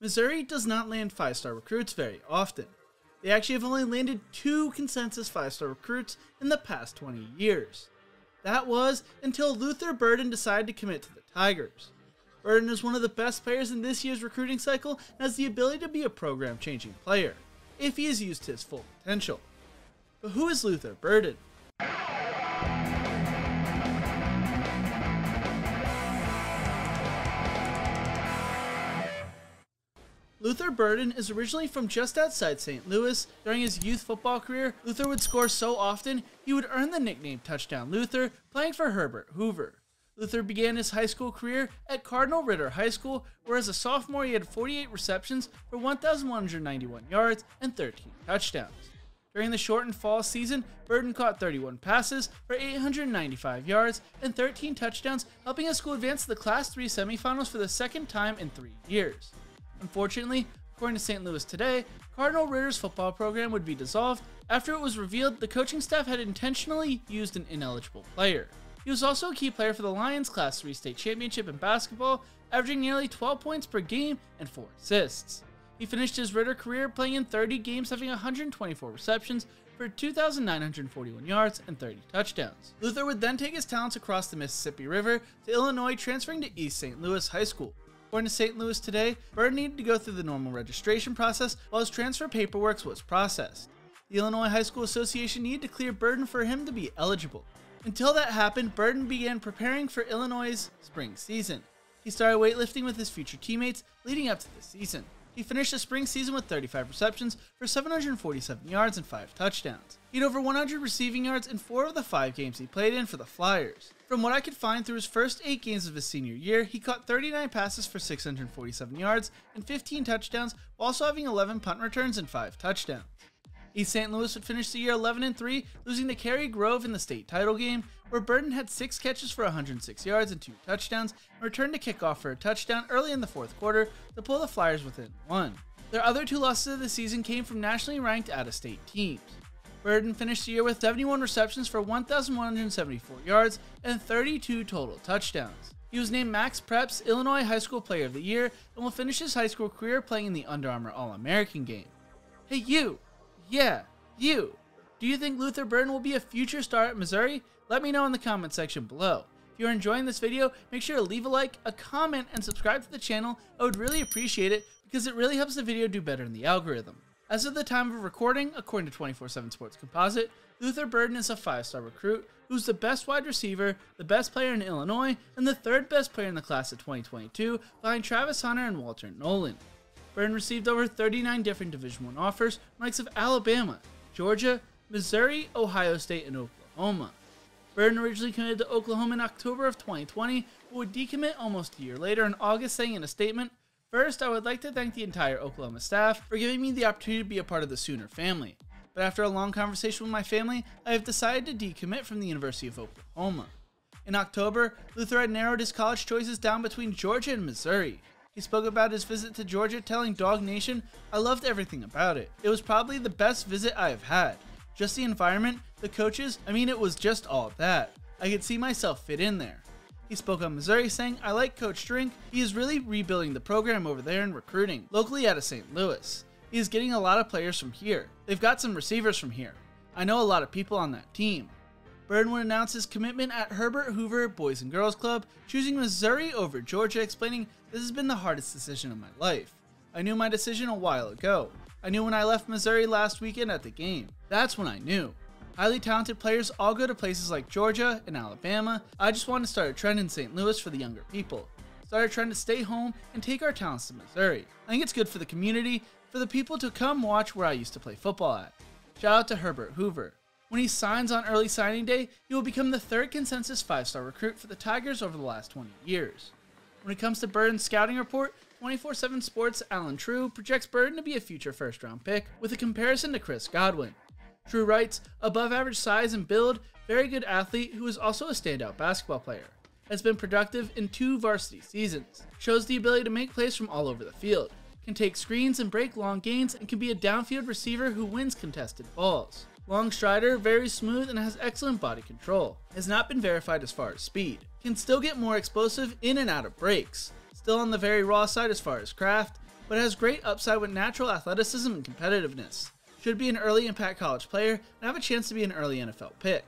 Missouri does not land 5-star recruits very often. They actually have only landed 2 consensus 5-star recruits in the past 20 years. That was until Luther Burden decided to commit to the Tigers. Burden is one of the best players in this year's recruiting cycle and has the ability to be a program-changing player, if he is used to his full potential. But who is Luther Burden? Luther Burden is originally from just outside St. Louis. During his youth football career, Luther would score so often, he would earn the nickname Touchdown Luther, playing for Herbert Hoover. Luther began his high school career at Cardinal Ritter High School, where as a sophomore he had 48 receptions for 1,191 yards and 13 touchdowns. During the shortened fall season, Burden caught 31 passes for 895 yards and 13 touchdowns, helping his school advance to the Class 3 semifinals for the second time in 3 years. Unfortunately, according to St. Louis Today, Cardinal Ritter's football program would be dissolved after it was revealed the coaching staff had intentionally used an ineligible player. He was also a key player for the Lions' Class 3 state championship in basketball, averaging nearly 12 points per game and 4 assists. He finished his Ritter career playing in 30 games, having 124 receptions for 2,941 yards and 30 touchdowns. Luther would then take his talents across the Mississippi River to Illinois, transferring to East St. Louis High School. According to St. Louis Today, Burden needed to go through the normal registration process while his transfer paperwork was processed. The Illinois High School Association needed to clear Burden for him to be eligible. Until that happened, Burden began preparing for Illinois' spring season. He started weightlifting with his future teammates leading up to the season. He finished the spring season with 35 receptions for 747 yards and 5 touchdowns. He had over 100 receiving yards in 4 of the 5 games he played in for the Flyers. From what I could find through his first 8 games of his senior year, he caught 39 passes for 647 yards and 15 touchdowns, while also having 11 punt returns and 5 touchdowns. East St. Louis would finish the year 11-3, losing to Cary Grove in the state title game, where Burden had 6 catches for 106 yards and 2 touchdowns, and returned to kickoff for a touchdown early in the 4th quarter to pull the Flyers within 1. Their other 2 losses of the season came from nationally ranked out-of-state teams. Burden finished the year with 71 receptions for 1,174 yards and 32 total touchdowns. He was named Max Prep's Illinois High School Player of the Year and will finish his high school career playing in the Under Armour All-American game. Hey you! Yeah, you! Do you think Luther Burden will be a future star at Missouri? Let me know in the comment section below. If you're enjoying this video, make sure to leave a like, a comment, and subscribe to the channel. I would really appreciate it because it really helps the video do better in the algorithm. As of the time of recording, according to 24/7 Sports Composite, Luther Burden is a 5-star recruit who's the best wide receiver, the best player in Illinois, and the 3rd best player in the class of 2022 behind Travis Hunter and Walter Nolan. Burden received over 39 different Division I offers from the likes of Alabama, Georgia, Missouri, Ohio State, and Oklahoma. Burden originally committed to Oklahoma in October of 2020, but would decommit almost a year later in August, saying in a statement, "First, I would like to thank the entire Oklahoma staff for giving me the opportunity to be a part of the Sooner family. But after a long conversation with my family, I have decided to decommit from the University of Oklahoma." In October, Luther had narrowed his college choices down between Georgia and Missouri. He spoke about his visit to Georgia, telling Dog Nation, "I loved everything about it. It was probably the best visit I have had. Just the environment, the coaches, it was just all that. I could see myself fit in there." He spoke on Missouri, saying, "I like Coach Drink. He is really rebuilding the program over there and recruiting, locally out of St. Louis. He is getting a lot of players from here. They've got some receivers from here. I know a lot of people on that team." Burden would announce his commitment at Herbert Hoover Boys and Girls Club, choosing Missouri over Georgia, explaining, "This has been the hardest decision of my life. I knew my decision a while ago. I knew when I left Missouri last weekend at the game. That's when I knew. Highly talented players all go to places like Georgia and Alabama. I just want to start a trend in St. Louis for the younger people. Start a trend to stay home and take our talents to Missouri. I think it's good for the community, for the people to come watch where I used to play football at." Shout out to Herbert Hoover. When he signs on early signing day, he will become the 3rd consensus 5-star recruit for the Tigers over the last 20 years. When it comes to Burden's scouting report, 24/7 Sports' Alan True projects Burden to be a future 1st-round pick with a comparison to Chris Godwin. True writes, "Above average size and build, very good athlete who is also a standout basketball player. Has been productive in 2 varsity seasons. Shows the ability to make plays from all over the field. Can take screens and break long gains and can be a downfield receiver who wins contested balls. Long strider, very smooth, and has excellent body control. Has not been verified as far as speed. Can still get more explosive in and out of breaks. Still on the very raw side as far as craft. but has great upside with natural athleticism and competitiveness. Should be an early impact college player and have a chance to be an early NFL pick.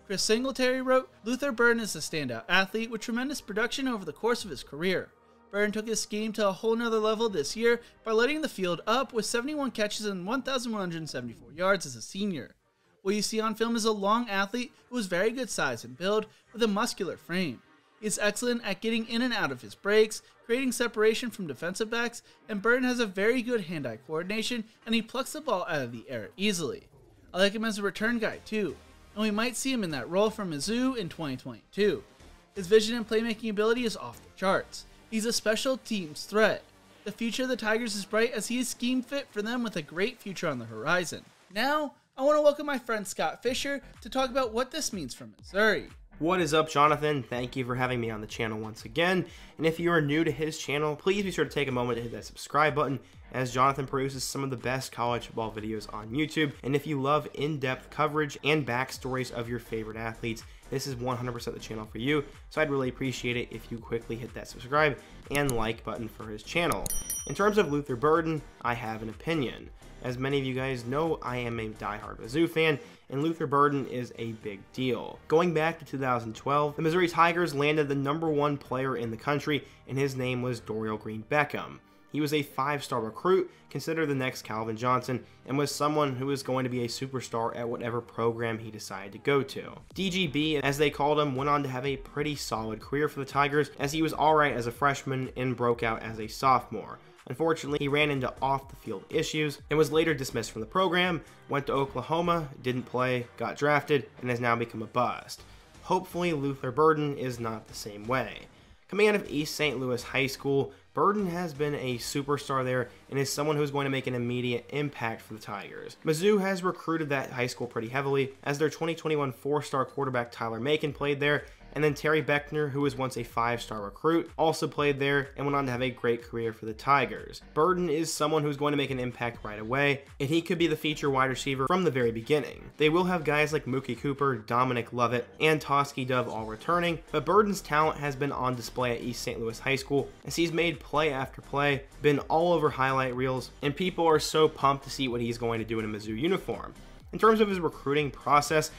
Chris Singletary wrote, Luther Burden is a standout athlete with tremendous production over the course of his career. Burden took his scheme to a whole nother level this year by lighting the field up with 71 catches and 1,174 yards as a senior. What you see on film is a long athlete who is very good size and build with a muscular frame. He is excellent at getting in and out of his breaks, creating separation from defensive backs, and Burden has a very good hand-eye coordination and he plucks the ball out of the air easily. I like him as a return guy too, and we might see him in that role for Mizzou in 2022. His vision and playmaking ability is off the charts. He's a special teams threat. The future of the Tigers is bright as he is scheme fit for them with a great future on the horizon. Now, I want to welcome my friend Scott Fisher to talk about what this means for Missouri. What is up, Jonathan? Thank you for having me on the channel once again. And if you are new to his channel, please be sure to take a moment to hit that subscribe button, as Jonathan produces some of the best college football videos on YouTube. And if you love in-depth coverage and backstories of your favorite athletes, this is 100% the channel for you. So I'd really appreciate it if you quickly hit that subscribe and like button for his channel. In terms of Luther Burden, I have an opinion. As many of you guys know, I am a diehard Mizzou fan, and Luther Burden is a big deal. Going back to 2012, the Missouri Tigers landed the #1 player in the country, and his name was Dorial Green Beckham. He was a 5-star recruit, considered the next Calvin Johnson, and was someone who was going to be a superstar at whatever program he decided to go to. DGB, as they called him, went on to have a pretty solid career for the Tigers, as he was alright as a freshman and broke out as a sophomore. Unfortunately, he ran into off-the-field issues and was later dismissed from the program, went to Oklahoma, didn't play, got drafted, and has now become a bust. Hopefully, Luther Burden is not the same way. Coming out of East St. Louis High School, Burden has been a superstar there and is someone who's going to make an immediate impact for the Tigers. Mizzou has recruited that high school pretty heavily, as their 2021 4-star quarterback Tyler Macon played there, and then Terry Beckner, who was once a 5-star recruit, also played there and went on to have a great career for the Tigers. Burden is someone who's going to make an impact right away, and he could be the feature wide receiver from the very beginning. They will have guys like Mookie Cooper, Dominic Lovett, and Toski Dove all returning, but Burden's talent has been on display at East St. Louis High School, as he's made play after play, been all over highlight reels, and people are so pumped to see what he's going to do in a Mizzou uniform. In terms of his recruiting process,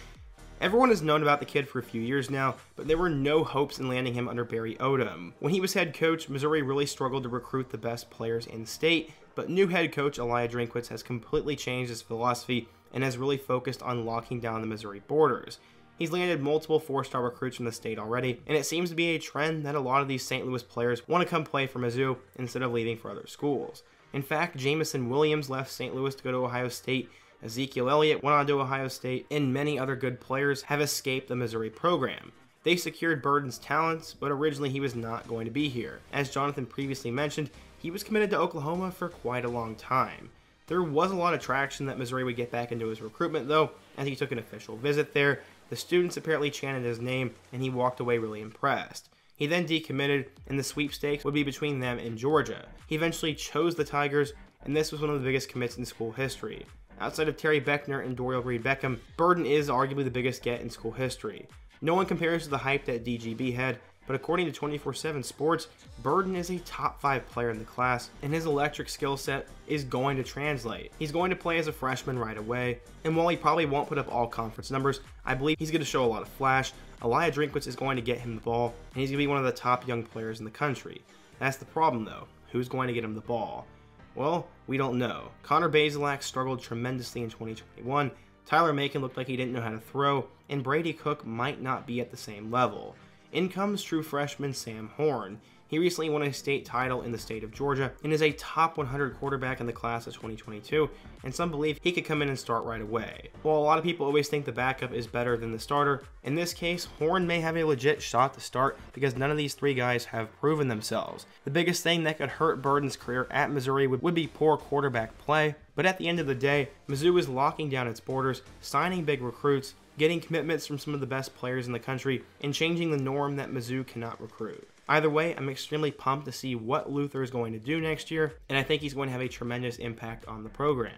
everyone has known about the kid for a few years now, but there were no hopes in landing him under Barry Odom. When he was head coach, Missouri really struggled to recruit the best players in state, but new head coach Elijah Drinkwitz has completely changed his philosophy and has really focused on locking down the Missouri borders. He's landed multiple 4-star recruits from the state already, and it seems to be a trend that a lot of these St. Louis players want to come play for Mizzou instead of leaving for other schools. In fact, Jamison Williams left St. Louis to go to Ohio State, Ezekiel Elliott went on to Ohio State, and many other good players have escaped the Missouri program. They secured Burden's talents, but originally he was not going to be here. As Jonathan previously mentioned, he was committed to Oklahoma for quite a long time. There was a lot of traction that Missouri would get back into his recruitment though, as he took an official visit there. The students apparently chanted his name, and he walked away really impressed. He then decommitted, and the sweepstakes would be between them and Georgia. He eventually chose the Tigers, and this was one of the biggest commits in school history. Outside of Terry Beckner and Dorial Green Beckham, Burden is arguably the biggest get in school history. No one compares to the hype that DGB had, but according to 24/7 Sports, Burden is a top 5 player in the class, and his electric skill set is going to translate. He's going to play as a freshman right away, and while he probably won't put up all conference numbers, I believe he's going to show a lot of flash. Elijah Drinkwitz is going to get him the ball, and he's going to be one of the top young players in the country. That's the problem though. Who's going to get him the ball? Well, we don't know. Connor Bazelak struggled tremendously in 2021, Tyler Macon looked like he didn't know how to throw, and Brady Cook might not be at the same level. In comes true freshman Sam Horn. He recently won a state title in the state of Georgia and is a top 100 quarterback in the class of 2022, and some believe he could come in and start right away. While a lot of people always think the backup is better than the starter, in this case, Horn may have a legit shot to start because none of these 3 guys have proven themselves. The biggest thing that could hurt Burden's career at Missouri would be poor quarterback play, but at the end of the day, Mizzou is locking down its borders, signing big recruits, getting commitments from some of the best players in the country, and changing the norm that Mizzou cannot recruit. Either way, I'm extremely pumped to see what Luther is going to do next year, and I think he's going to have a tremendous impact on the program.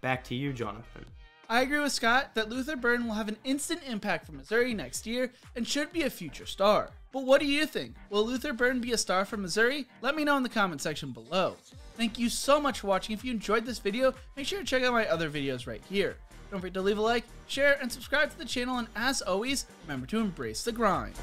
Back to you, Jonathan. I agree with Scott that Luther Burden will have an instant impact for Missouri next year and should be a future star. But what do you think? Will Luther Burden be a star from Missouri? Let me know in the comment section below. Thank you so much for watching. If you enjoyed this video, make sure to check out my other videos right here. Don't forget to leave a like, share, and subscribe to the channel, and as always, remember to embrace the grind.